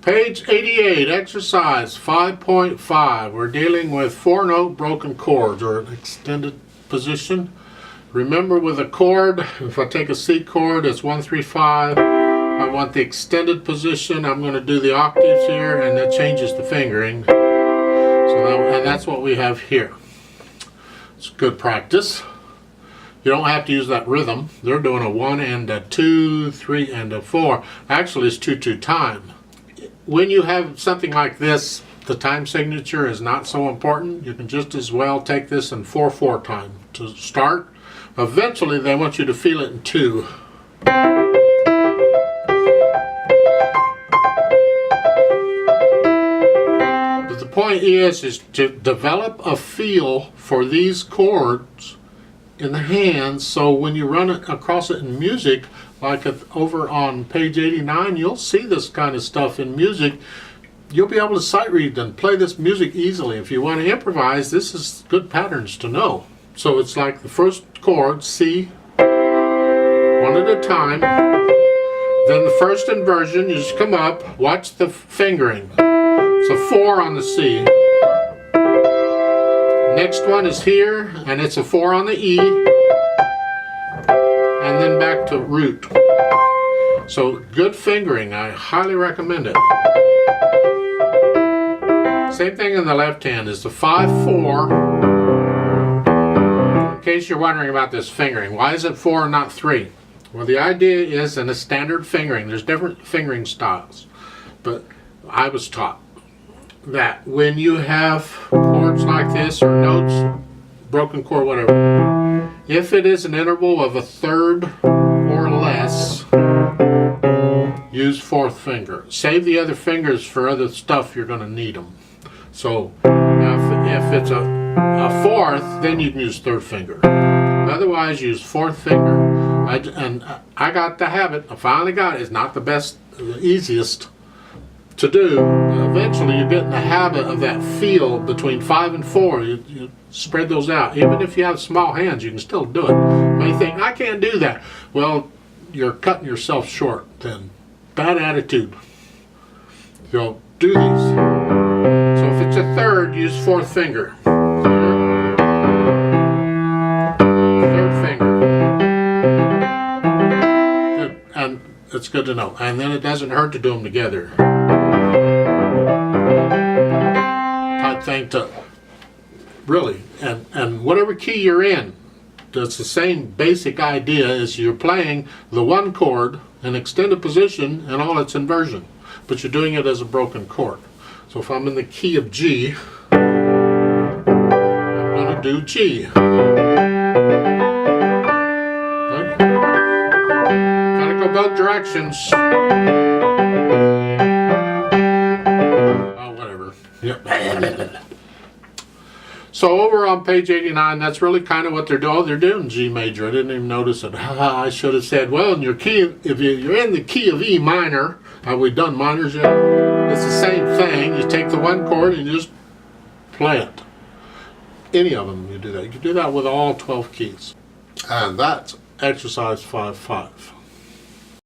Page 88, exercise 5.5. We're dealing with 4-note broken chords, or an extended position. Remember, with a chord, if I take a C chord, it's 1, 3, 5. I want the extended position. I'm going to do the octaves here, and that changes the fingering. And that's what we have here. It's good practice. You don't have to use that rhythm. They're doing a 1 and a 2, 3 and a 4. Actually, it's 2/2 time. When you have something like this, the time signature is not so important. You can just as well take this in 4/4 time to start. Eventually, they want you to feel it in 2. But the point is to develop a feel for these chords in the hands, so when you run it across it in music, like over on page 89, you'll see this kind of stuff in music. You'll be able to sight read and play this music easily. If you want to improvise, this is good patterns to know. So it's like the first chord, C, 1 at a time. Then the first inversion, you just come up, watch the fingering. It's a 4 on the C. Next one is here, and it's a 4 on the E, and then back to root. So good fingering, I highly recommend it. Same thing in the left hand is the 5/4. In case you're wondering about this fingering, why is it 4 and not 3? Well, the idea is in a standard fingering, there's different fingering styles, but I was taught that when you have chords like this, or notes, broken chord, whatever, if it is an interval of a third or less, use 4th finger. Save the other fingers for other stuff, you're going to need them. So if it's a 4th, then you can use 3rd finger. Otherwise, use 4th finger. I got the habit, I finally got it. It's not the best, the easiest to do. Eventually you get in the habit of that feel between 5 and 4. You spread those out. Even if you have small hands, you can still do it. You may think, I can't do that. Well, you're cutting yourself short then. Bad attitude. So do these. So if it's a 3rd, use 4th finger. 3rd finger. Good. And it's good to know. And then it doesn't hurt to do them together. Type thing to really, and whatever key you're in, that's the same basic idea as you're playing the 1 chord in extended position and all its inversion, but you're doing it as a broken chord. So if I'm in the key of G, I'm going to do G. Okay. Gotta go both directions. Yep. So over on page 89, that's really kind of what they're doing. Oh, they're doing G major. I didn't even notice it. I should have said, well, in your key, if you're in the key of E minor, have we done minors yet? It's the same thing. You take the 1 chord and you just play it. Any of them you do that. You can do that with all 12 keys. And that's exercise 5.5.